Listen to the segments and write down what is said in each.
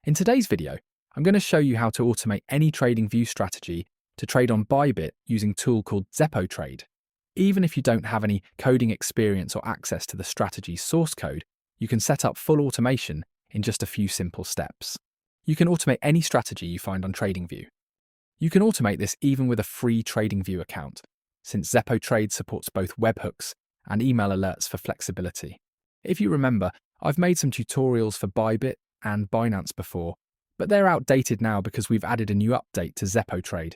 In today's video, I'm going to show you how to automate any TradingView strategy to trade on Bybit using a tool called ZepoTrade. Even if you don't have any coding experience or access to the strategy's source code, you can set up full automation in just a few simple steps. You can automate any strategy you find on TradingView. You can automate this even with a free TradingView account, since ZepoTrade supports both webhooks and email alerts for flexibility. If you remember, I've made some tutorials for Bybit and Binance before, but they're outdated now because we've added a new update to ZepoTrade.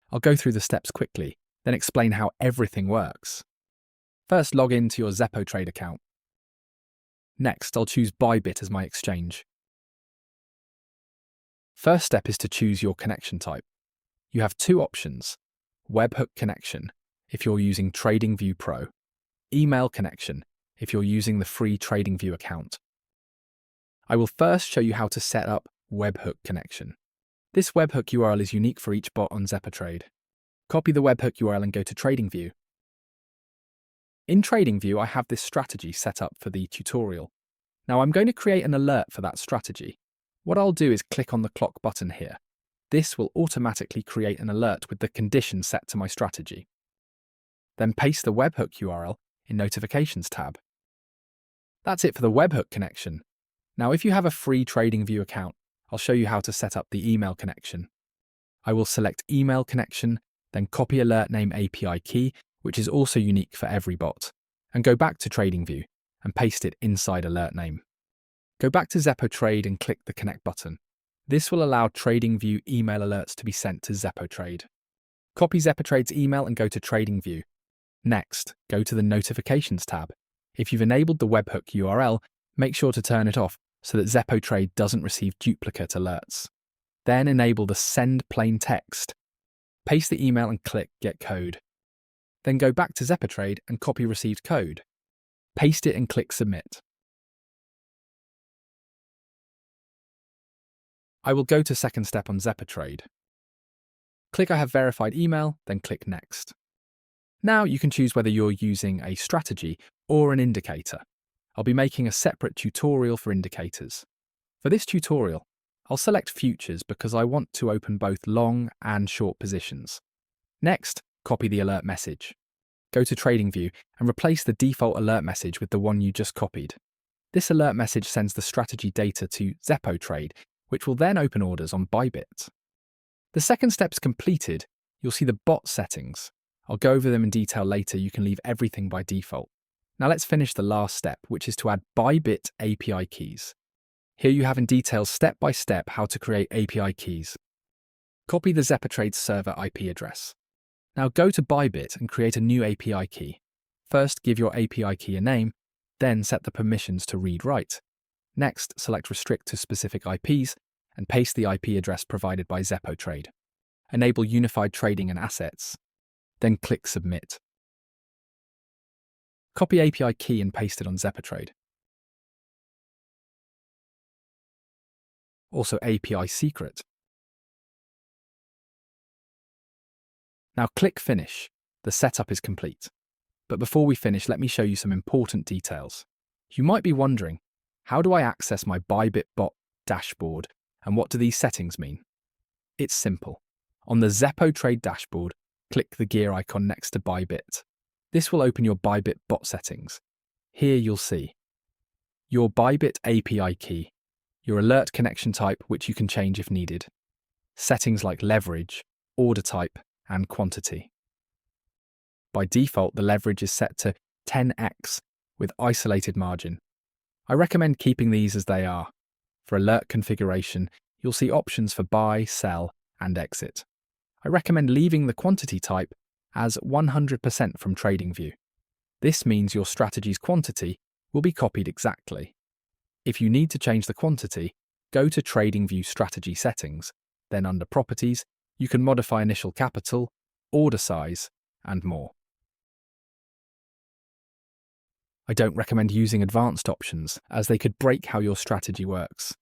I'll go through the steps quickly, then explain how everything works. First, log in to your ZepoTrade account. Next, I'll choose Bybit as my exchange. First step is to choose your connection type. You have two options: webhook connection if you're using TradingView Pro, email connection if you're using the free TradingView account. I will first show you how to set up webhook connection. This webhook URL is unique for each bot on ZepoTrade. Copy the webhook URL and go to TradingView. In TradingView, I have this strategy set up for the tutorial. Now I'm going to create an alert for that strategy. What I'll do is click on the clock button here. This will automatically create an alert with the condition set to my strategy. Then paste the webhook URL in Notifications tab. That's it for the webhook connection. Now if you have a free TradingView account, I'll show you how to set up the email connection. I will select email connection, then copy alert name API key, which is also unique for every bot, and go back to TradingView and paste it inside alert name. Go back to ZepoTrade and click the connect button. This will allow TradingView email alerts to be sent to ZepoTrade. Copy ZepoTrade's email and go to TradingView. Next, go to the Notifications tab. If you've enabled the webhook URL, make sure to turn it off so that ZepoTrade doesn't receive duplicate alerts. Then enable the Send Plain Text. Paste the email and click Get Code. Then go back to ZepoTrade and copy received code. Paste it and click Submit. I will go to second step on ZepoTrade. Click I have verified email, then click Next. Now you can choose whether you're using a strategy or an indicator. I'll be making a separate tutorial for indicators. For this tutorial, I'll select futures because I want to open both long and short positions. Next, copy the alert message. Go to TradingView and replace the default alert message with the one you just copied. This alert message sends the strategy data to ZepoTrade, which will then open orders on Bybit. The second step's completed, you'll see the bot settings. I'll go over them in detail later. You can leave everything by default. Now let's finish the last step, which is to add Bybit API keys. Here you have in detail step by step how to create API keys. Copy the ZepoTrade server IP address. Now go to Bybit and create a new API key. First, give your API key a name, then set the permissions to read-write. Next, select Restrict to specific IPs and paste the IP address provided by ZepoTrade. Enable unified trading and assets. Then click Submit. Copy API key and paste it on ZepoTrade. Also API secret. Now click Finish. The setup is complete. But before we finish, let me show you some important details. You might be wondering, how do I access my Bybit bot dashboard and what do these settings mean? It's simple. On the ZepoTrade dashboard, click the gear icon next to Bybit. This will open your Bybit bot settings. Here you'll see your Bybit API key, your alert connection type, which you can change if needed, settings like leverage, order type, and quantity. By default, the leverage is set to 10x with isolated margin. I recommend keeping these as they are. For alert configuration, you'll see options for buy, sell, and exit. I recommend leaving the quantity type as 100% from TradingView. This means your strategy's quantity will be copied exactly. If you need to change the quantity, go to TradingView Strategy Settings, then under Properties, you can modify initial capital, order size, and more. I don't recommend using advanced options, as they could break how your strategy works.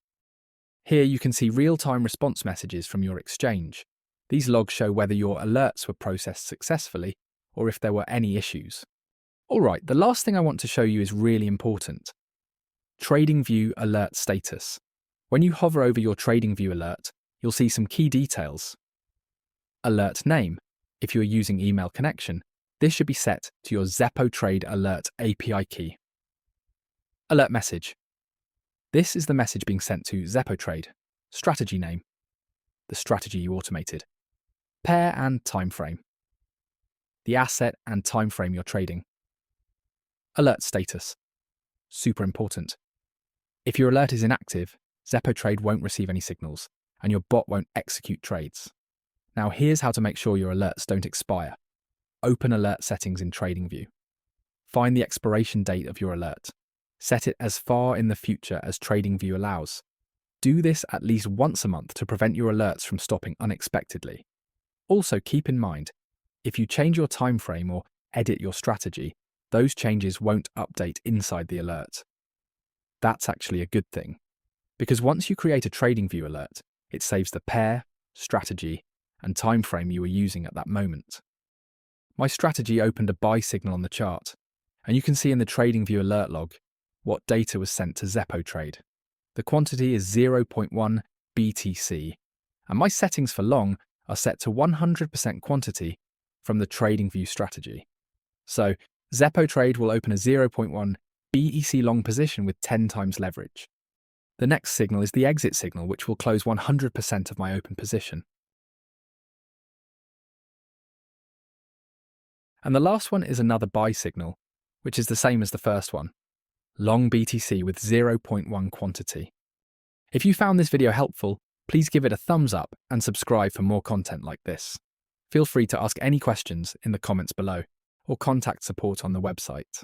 Here you can see real-time response messages from your exchange. These logs show whether your alerts were processed successfully or if there were any issues. Alright, the last thing I want to show you is really important. TradingView Alert Status. When you hover over your TradingView alert, you'll see some key details. Alert name. If you are using email connection, this should be set to your ZepoTrade Alert API key. Alert message. This is the message being sent to ZepoTrade. Strategy name. The strategy you automated. Pair and time frame. The asset and time frame you're trading. Alert status. Super important. If your alert is inactive, ZepoTrade won't receive any signals, and your bot won't execute trades. Now here's how to make sure your alerts don't expire. Open alert settings in TradingView. Find the expiration date of your alert. Set it as far in the future as TradingView allows. Do this at least once a month to prevent your alerts from stopping unexpectedly. Also keep in mind, if you change your time frame or edit your strategy, those changes won't update inside the alert. That's actually a good thing, because once you create a TradingView alert, it saves the pair, strategy, and time frame you were using at that moment. My strategy opened a buy signal on the chart, and you can see in the TradingView alert log what data was sent to ZepoTrade. The quantity is 0.1 BTC, and my settings for long are set to 100% quantity from the TradingView strategy. So, ZepoTrade will open a 0.1 BEC long position with 10 times leverage. The next signal is the exit signal, which will close 100% of my open position. And the last one is another buy signal, which is the same as the first one. Long BTC with 0.1 quantity. If you found this video helpful, please give it a thumbs up and subscribe for more content like this. Feel free to ask any questions in the comments below or contact support on the website.